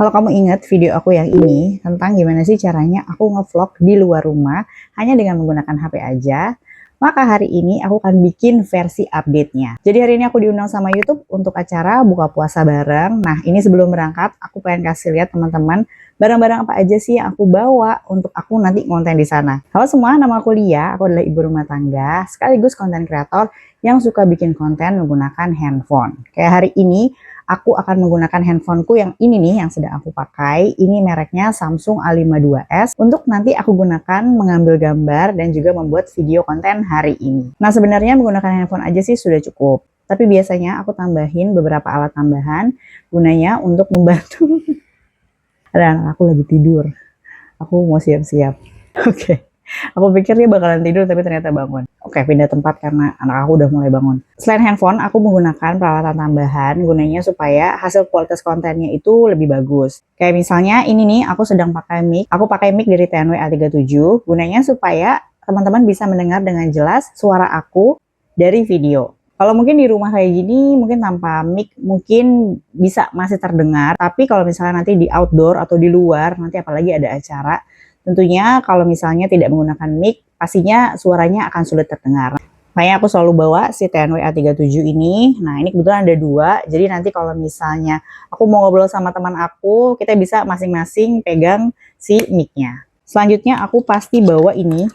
Kalau kamu ingat video aku yang ini tentang gimana sih caranya aku ngevlog di luar rumah hanya dengan menggunakan HP aja, maka hari ini aku akan bikin versi update-nya. Jadi hari ini aku diundang sama YouTube untuk acara buka puasa bareng. Nah, ini sebelum berangkat aku pengen kasih lihat teman-teman barang-barang apa aja sih yang aku bawa untuk aku nanti konten di sana. Halo semua, nama aku Lia, aku adalah ibu rumah tangga sekaligus konten kreator yang suka bikin konten menggunakan handphone. Kayak hari ini aku akan menggunakan handphoneku yang ini nih yang sedang aku pakai. Ini mereknya Samsung A52s untuk nanti aku gunakan mengambil gambar dan juga membuat video konten hari ini. Nah, sebenarnya menggunakan handphone aja sih sudah cukup. Tapi biasanya aku tambahin beberapa alat tambahan gunanya untuk membantu. Ada anak aku lagi tidur. Aku mau siap-siap. Oke. Aku pikir dia bakalan tidur tapi ternyata bangun. Oke, pindah tempat karena anak aku udah mulai bangun. Selain handphone, aku menggunakan peralatan tambahan gunanya supaya hasil kualitas kontennya itu lebih bagus. Kayak misalnya ini nih, aku sedang pakai mic. Aku pakai mic dari TNW A37 gunanya supaya teman-teman bisa mendengar dengan jelas suara aku dari video. Kalau mungkin di rumah kayak gini, mungkin tanpa mic mungkin bisa masih terdengar. Tapi kalau misalnya nanti di outdoor atau di luar, nanti apalagi ada acara, tentunya kalau misalnya tidak menggunakan mic, pastinya suaranya akan sulit terdengar. Makanya aku selalu bawa si TNW A37 ini. Nah, ini kebetulan ada dua. Jadi nanti kalau misalnya aku mau ngobrol sama teman aku, kita bisa masing-masing pegang si mic-nya. Selanjutnya aku pasti bawa ini.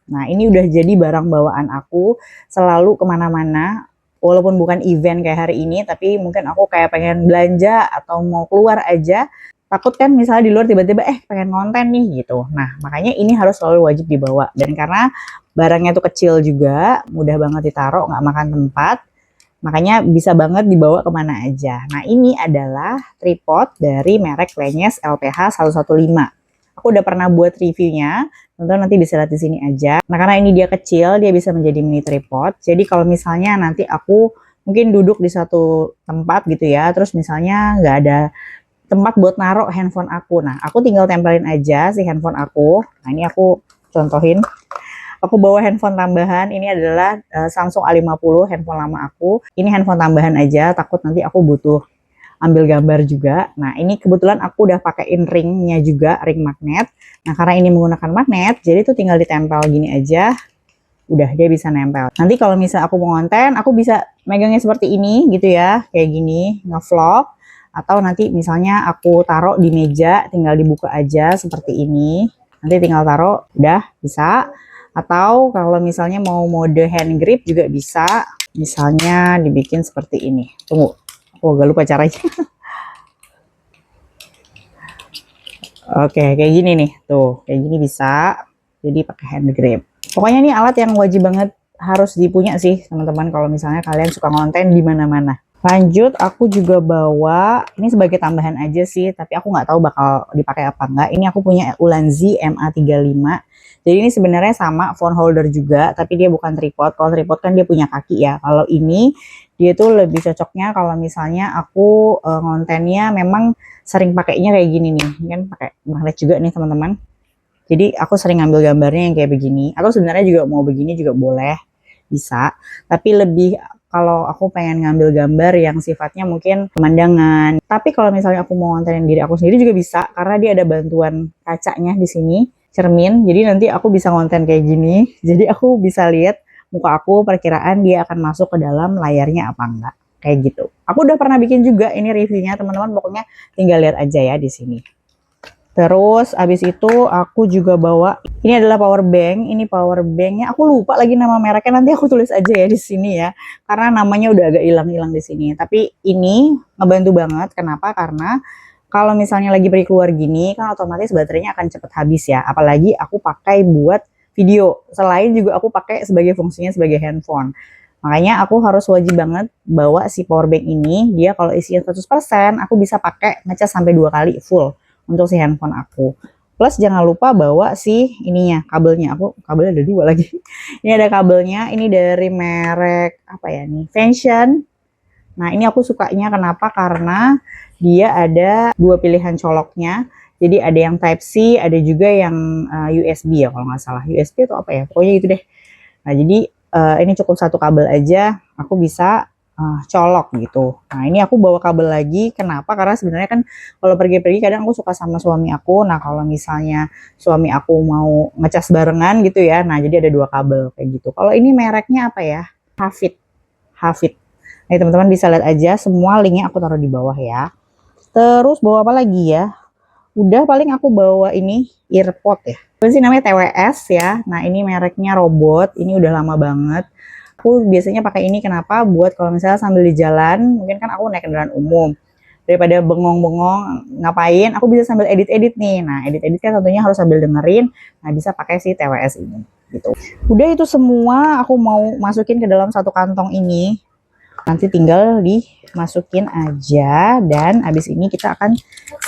Nah, ini udah jadi barang bawaan aku selalu kemana-mana. Walaupun bukan event kayak hari ini, tapi mungkin aku kayak pengen belanja atau mau keluar aja. Takut kan misalnya di luar tiba-tiba pengen konten nih gitu. Nah, makanya ini harus selalu wajib dibawa. Dan karena barangnya tuh kecil juga, mudah banget ditaruh, nggak makan tempat. Makanya bisa banget dibawa kemana aja. Nah, ini adalah tripod dari merek Lenyes LPH 115. Aku udah pernah buat reviewnya, teman-teman nanti bisa lihat di sini aja. Nah, karena ini dia kecil, dia bisa menjadi mini tripod. Jadi kalau misalnya nanti aku mungkin duduk di satu tempat gitu ya, terus misalnya nggak ada tempat buat naruh handphone aku. Nah, aku tinggal tempelin aja si handphone aku. Nah, ini aku contohin. Aku bawa handphone tambahan. Ini adalah Samsung A50, handphone lama aku. Ini handphone tambahan aja, takut nanti aku butuh ambil gambar juga. Nah, ini kebetulan aku udah pakein ringnya juga, ring magnet. Nah, karena ini menggunakan magnet, jadi tuh tinggal ditempel gini aja. Udah, dia bisa nempel. Nanti kalau misal aku mau konten, aku bisa megangnya seperti ini gitu ya, kayak gini, ngevlog. Atau nanti misalnya aku taruh di meja, tinggal dibuka aja seperti ini. Nanti tinggal taruh, udah bisa. Atau kalau misalnya mau mode hand grip juga bisa. Misalnya dibikin seperti ini. Tunggu, aku agak lupa caranya. Oke, kayak gini nih. Tuh, kayak gini bisa. Jadi pakai hand grip. Pokoknya ini alat yang wajib banget harus dipunya sih, teman-teman. Kalau misalnya kalian suka konten di mana-mana. Lanjut, aku juga bawa, ini sebagai tambahan aja sih, tapi aku nggak tahu bakal dipakai apa enggak. Ini aku punya Ulanzi MA35. Jadi ini sebenarnya sama phone holder juga, tapi dia bukan tripod. Kalau tripod kan dia punya kaki ya. Kalau ini, dia tuh lebih cocoknya kalau misalnya aku kontennya memang sering pakainya kayak gini nih. Ini kan pakai magnet juga nih teman-teman. Jadi aku sering ngambil gambarnya yang kayak begini. Atau sebenarnya juga mau begini juga boleh, bisa. Tapi lebih kalau aku pengen ngambil gambar yang sifatnya mungkin pemandangan. Tapi kalau misalnya aku mau ngontenin diri aku sendiri juga bisa, karena dia ada bantuan kacanya di sini, cermin. Jadi nanti aku bisa ngonten kayak gini. Jadi aku bisa lihat muka aku, perkiraan dia akan masuk ke dalam layarnya apa enggak. Kayak gitu. Aku udah pernah bikin juga ini reviewnya, teman-teman. Pokoknya tinggal lihat aja ya di sini. Terus abis itu aku juga bawa, ini adalah power bank. Ini power banknya aku lupa lagi nama mereknya, nanti aku tulis aja ya di sini ya, karena namanya udah agak hilang-hilang di sini. Tapi ini ngebantu banget. Kenapa? Karena kalau misalnya lagi pergi keluar gini kan otomatis baterainya akan cepet habis ya. Apalagi aku pakai buat video. Selain juga aku pakai sebagai fungsinya sebagai handphone. Makanya aku harus wajib banget bawa si power bank ini. Dia kalau isinya 100%, aku bisa pakai ngecas sampai 2 kali full untuk si handphone aku. Plus jangan lupa bawa si ininya, kabelnya. Aku kabelnya ada 2 lagi. Ini ada kabelnya, ini dari merek apa ya nih? Fashion. Nah, ini aku sukanya kenapa? Karena dia ada 2 pilihan coloknya. Jadi ada yang Type C, ada juga yang USB ya kalau nggak salah. USB atau apa ya? Pokoknya gitu deh. Nah, jadi ini cukup 1 kabel aja. Aku bisa colok gitu. Nah ini aku bawa kabel lagi, kenapa? Karena sebenarnya kan kalau pergi-pergi kadang aku suka sama suami aku. Nah kalau misalnya suami aku mau ngecas barengan gitu ya, nah jadi ada 2 kabel kayak gitu. Kalau ini mereknya apa ya? Hafid. Hafid. Nah teman-teman bisa lihat aja, semua linknya aku taruh di bawah ya. Terus bawa apa lagi ya? Udah, paling aku bawa ini earpod ya. Apa sih namanya, TWS ya. Nah ini mereknya Robot. Ini udah lama banget. Aku biasanya pakai ini kenapa? Buat kalau misalnya sambil di jalan, mungkin kan aku naik kendaraan umum. Daripada bengong-bengong ngapain, aku bisa sambil edit-edit nih. Nah edit-edit kan tentunya harus sambil dengerin. Nah bisa pakai si TWS ini. Gitu. Udah, itu semua aku mau masukin ke dalam satu kantong ini. Nanti tinggal dimasukin aja, dan abis ini kita akan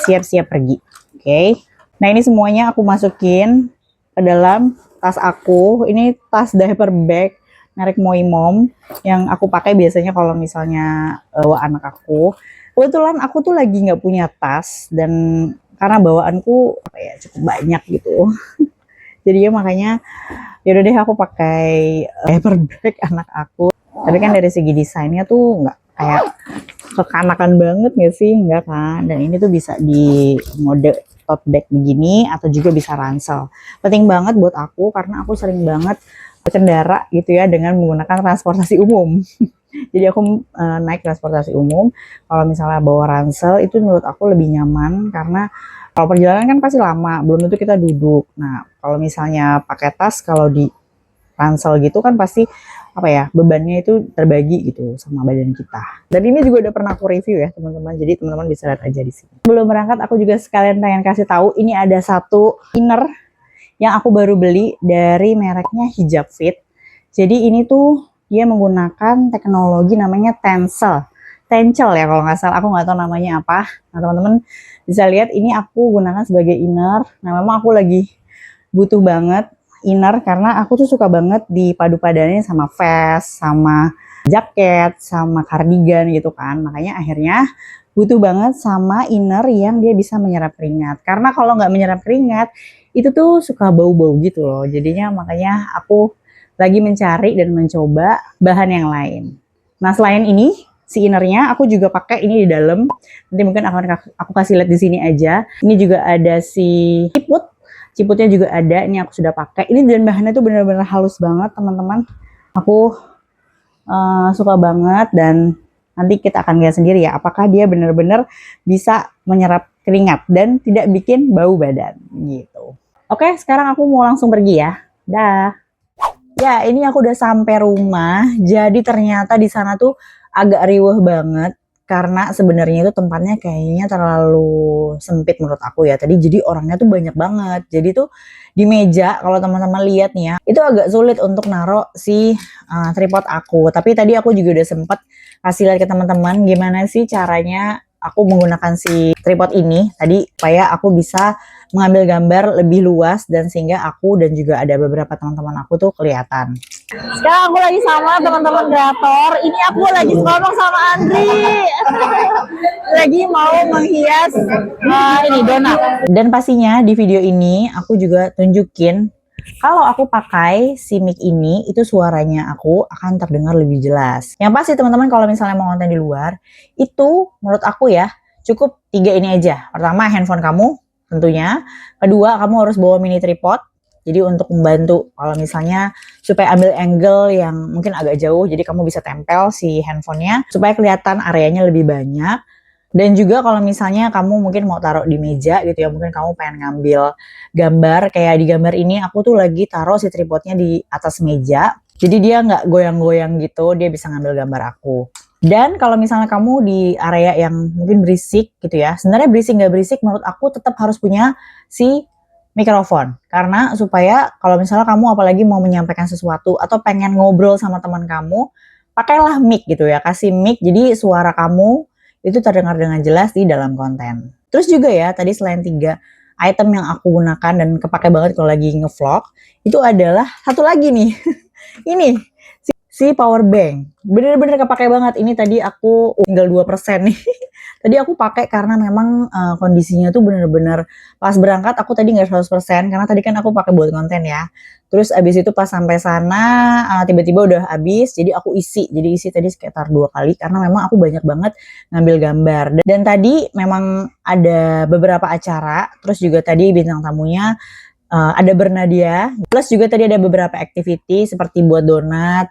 siap-siap pergi. Oke. Nah ini semuanya aku masukin ke dalam tas aku. Ini tas diaper bag merek Moi Mom yang aku pakai biasanya kalau misalnya bawa anak aku. Kebetulan aku tuh lagi nggak punya tas, dan karena bawaanku apa ya, cukup banyak gitu. Jadi ya makanya yaudah deh aku pakai diaper bag anak aku. Tapi kan dari segi desainnya tuh nggak kayak kekanakan banget nggak sih, nggak kan? Dan ini tuh bisa di mode tote bag begini atau juga bisa ransel. Penting banget buat aku karena aku sering banget berkendara gitu ya dengan menggunakan transportasi umum. Jadi aku naik transportasi umum. Kalau misalnya bawa ransel itu menurut aku lebih nyaman karena kalau perjalanan kan pasti lama, belum tentu kita duduk. Nah kalau misalnya pakai tas, kalau di ransel gitu kan pasti apa ya, bebannya itu terbagi gitu sama badan kita. Dan ini juga udah pernah aku review ya teman-teman, jadi teman-teman bisa lihat aja di sini. Sebelum berangkat aku juga sekalian pengen kasih tahu, ini ada satu inner yang aku baru beli dari mereknya Hijab Fit. Jadi ini tuh dia menggunakan teknologi namanya Tencel ya kalau nggak salah, aku nggak tahu namanya apa. Nah teman-teman bisa lihat ini aku gunakan sebagai inner. Nah memang aku lagi butuh banget inner karena aku tuh suka banget dipadu-padanin sama vest, sama jaket, sama kardigan gitu kan. Makanya akhirnya butuh banget sama inner yang dia bisa menyerap keringat. Karena kalau nggak menyerap keringat, itu tuh suka bau-bau gitu loh. Jadinya makanya aku lagi mencari dan mencoba bahan yang lain. Nah selain ini, si innernya aku juga pakai ini di dalam. Nanti mungkin akan aku kasih lihat di sini aja. Ini juga ada si ciputnya juga ada, ini aku sudah pakai. Ini dan bahannya tuh benar-benar halus banget teman-teman. Aku suka banget, dan nanti kita akan lihat sendiri ya apakah dia benar-benar bisa menyerap keringat dan tidak bikin bau badan gitu. Oke, sekarang aku mau langsung pergi ya. Dah. Ya, ini aku udah sampai rumah. Jadi ternyata di sana tuh agak riuh banget. Karena sebenarnya itu tempatnya kayaknya terlalu sempit menurut aku ya. Tadi jadi orangnya tuh banyak banget. Jadi tuh di meja kalau teman-teman lihat nih ya, itu agak sulit untuk naruh si tripod aku. Tapi tadi aku juga udah sempet kasih lihat ke teman-teman gimana sih caranya aku menggunakan si tripod ini tadi supaya aku bisa mengambil gambar lebih luas, dan sehingga aku dan juga ada beberapa teman-teman aku tuh kelihatan. Sekarang aku lagi sama teman-teman kreator. Ini aku lagi ngomong sama Andri. Lagi mau menghias ini donat. Dan pastinya di video ini aku juga tunjukin kalau aku pakai si mic ini, itu suaranya aku akan terdengar lebih jelas. Yang pasti teman-teman kalau misalnya mau konten di luar, itu menurut aku ya cukup 3 ini aja. Pertama, handphone kamu tentunya. Kedua, kamu harus bawa mini tripod. Jadi untuk membantu kalau misalnya supaya ambil angle yang mungkin agak jauh, jadi kamu bisa tempel si handphonenya supaya kelihatan areanya lebih banyak. Dan juga kalau misalnya kamu mungkin mau taruh di meja gitu ya, mungkin kamu pengen ngambil gambar, kayak di gambar ini aku tuh lagi taruh si tripodnya di atas meja. Jadi dia nggak goyang-goyang gitu, dia bisa ngambil gambar aku. Dan kalau misalnya kamu di area yang mungkin berisik gitu ya, sebenarnya berisik nggak berisik menurut aku tetap harus punya si mikrofon, karena supaya kalau misalnya kamu apalagi mau menyampaikan sesuatu atau pengen ngobrol sama teman kamu, pakailah mic gitu ya, kasih mic jadi suara kamu itu terdengar dengan jelas di dalam konten. Terus juga ya, tadi selain 3 item yang aku gunakan dan kepake banget kalau lagi ngevlog, itu adalah satu lagi nih. Ini si power bank. Bener-bener kepake banget. Ini tadi aku tinggal 2% nih. Tadi aku pakai karena memang kondisinya tuh bener-bener pas berangkat aku tadi nggak 100% karena tadi kan aku pakai buat konten ya. Terus abis itu pas sampai sana tiba-tiba udah habis, jadi aku isi. Jadi isi tadi sekitar 2 kali karena memang aku banyak banget ngambil gambar. Dan tadi memang ada beberapa acara, terus juga tadi bintang tamunya ada Bernadia, plus juga tadi ada beberapa activity seperti buat donat,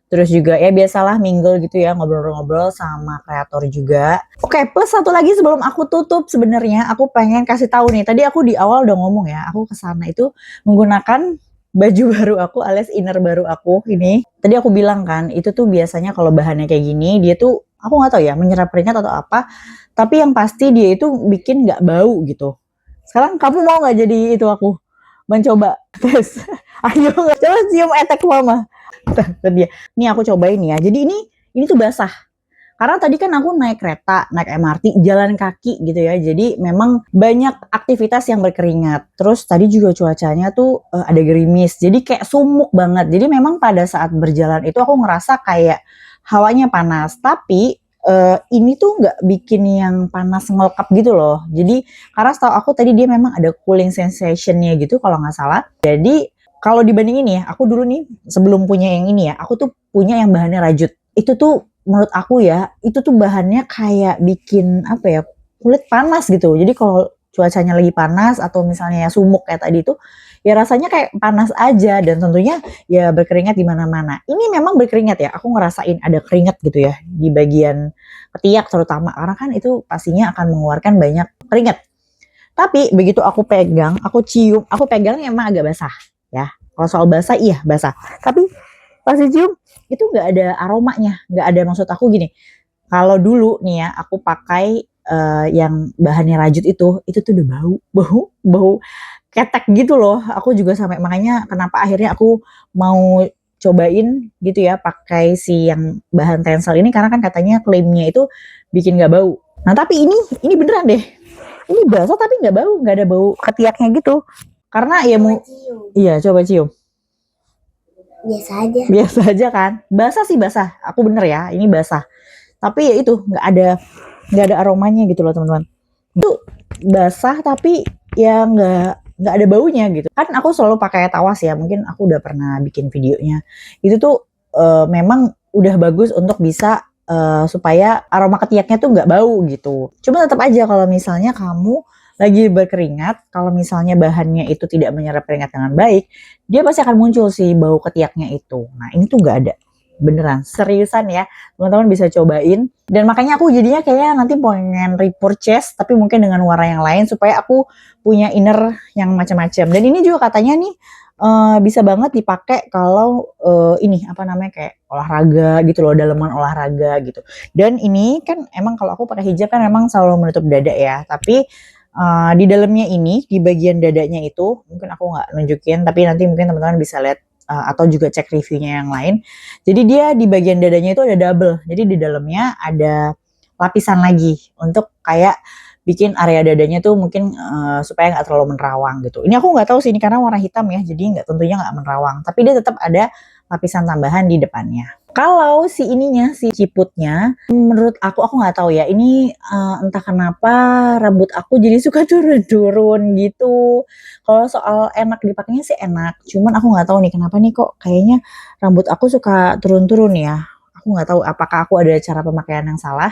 terus juga ya biasalah mingle gitu ya, ngobrol-ngobrol sama kreator juga. Oke, plus satu lagi sebelum aku tutup sebenarnya aku pengen kasih tahu nih. Tadi aku di awal udah ngomong ya, aku kesana itu menggunakan baju baru aku alias inner baru aku ini. Tadi aku bilang kan, itu tuh biasanya kalau bahannya kayak gini, dia tuh aku nggak tahu ya menyerap keringat atau apa, tapi yang pasti dia itu bikin nggak bau gitu. Sekarang kamu mau nggak jadi itu aku? Mencoba tes. Ayo coba cium etek mama. Dia. Nih aku cobain ya. Jadi ini tuh basah. Karena tadi kan aku naik kereta, naik MRT, jalan kaki gitu ya. Jadi memang banyak aktivitas yang berkeringat. Terus tadi juga cuacanya tuh ada gerimis. Jadi kayak sumuk banget. Jadi memang pada saat berjalan itu aku ngerasa kayak hawanya panas. Tapi ini tuh nggak bikin yang panas ngelekap gitu loh. Jadi karena setahu aku tadi dia memang ada cooling sensation-nya gitu kalau nggak salah. Jadi kalau dibandingin ya, aku dulu nih sebelum punya yang ini ya, aku tuh punya yang bahannya rajut. Itu tuh menurut aku ya, itu tuh bahannya kayak bikin apa ya, kulit panas gitu. Jadi kalau cuacanya lagi panas atau misalnya ya sumuk kayak tadi itu, ya rasanya kayak panas aja dan tentunya ya berkeringat di mana-mana. Ini memang berkeringat ya, aku ngerasain ada keringat gitu ya di bagian ketiak terutama karena kan itu pastinya akan mengeluarkan banyak keringat. Tapi begitu aku pegang, aku cium, aku pegang emang agak basah ya. Kalau soal basah iya basah. Tapi pas dicium itu nggak ada aromanya, nggak ada maksud aku gini. Kalau dulu nih ya aku pakai yang bahannya rajut itu tuh udah bau ketek gitu loh. Aku juga sampai makanya kenapa akhirnya aku mau cobain gitu ya pakai si yang bahan tensel ini karena kan katanya klaimnya itu bikin nggak bau. Nah tapi ini beneran deh. Ini basah tapi nggak bau, nggak ada bau ketiaknya gitu. Karena ya mau iya coba cium. Biasa aja. Biasa aja kan. Basah sih basah. Aku bener ya, ini basah. Tapi ya itu nggak ada aromanya gitu loh teman-teman. Itu basah tapi ya nggak ada baunya gitu. Kan aku selalu pakai tawas ya. Mungkin aku udah pernah bikin videonya. Itu tuh memang udah bagus untuk bisa supaya aroma ketiaknya tuh nggak bau gitu. Cuma tetap aja kalau misalnya kamu lagi berkeringat, kalau misalnya bahannya itu tidak menyerap keringat dengan baik, dia pasti akan muncul sih bau ketiaknya itu. Nah ini tuh nggak ada. Beneran, seriusan ya. Teman-teman bisa cobain. Dan makanya aku jadinya kayak nanti pengen repurchase, tapi mungkin dengan warna yang lain, supaya aku punya inner yang macam-macam. Dan ini juga katanya nih, bisa banget dipakai kalau ini apa namanya kayak olahraga gitu loh, daleman olahraga gitu. Dan ini kan emang kalau aku pakai hijab kan emang selalu menutup dada ya, tapi di dalamnya ini di bagian dadanya itu mungkin aku nggak nunjukin, tapi nanti mungkin teman-teman bisa lihat atau juga cek reviewnya yang lain. Jadi dia di bagian dadanya itu ada double, jadi di dalamnya ada lapisan lagi untuk kayak bikin area dadanya tuh mungkin supaya nggak terlalu menerawang gitu. Ini aku nggak tahu sih ini karena warna hitam ya, jadi nggak tentunya nggak menerawang. Tapi dia tetap ada lapisan tambahan di depannya. Kalau si ininya, si ciputnya, menurut aku nggak tahu ya. Ini entah kenapa rambut aku jadi suka turun-turun gitu. Kalau soal enak dipakainya sih enak. Cuman aku nggak tahu nih kenapa nih kok kayaknya rambut aku suka turun-turun ya. Aku nggak tahu apakah aku ada cara pemakaian yang salah.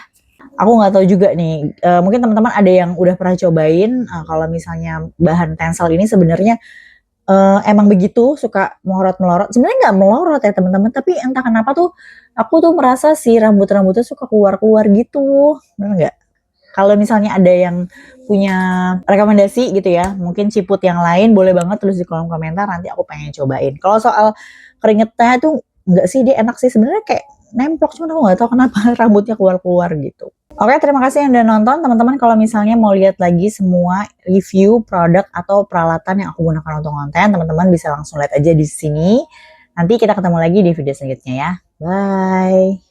Aku nggak tahu juga nih, mungkin teman-teman ada yang udah pernah cobain, kalau misalnya bahan tensel ini sebenarnya, emang begitu suka melorot-melorot. Sebenarnya nggak melorot ya teman-teman, tapi entah kenapa tuh, aku tuh merasa si rambut-rambutnya suka keluar-keluar gitu, bener nggak? Kalau misalnya ada yang punya rekomendasi gitu ya, mungkin ciput yang lain boleh banget tulis di kolom komentar, nanti aku pengen cobain. Kalau soal keringetnya tuh nggak sih, dia enak sih sebenarnya kayak nemplok, cuman aku nggak tahu kenapa rambutnya keluar-keluar gitu. Oke, terima kasih yang udah nonton. Teman-teman kalau misalnya mau lihat lagi semua review produk atau peralatan yang aku gunakan untuk konten, teman-teman bisa langsung lihat aja di sini. Nanti kita ketemu lagi di video selanjutnya ya. Bye.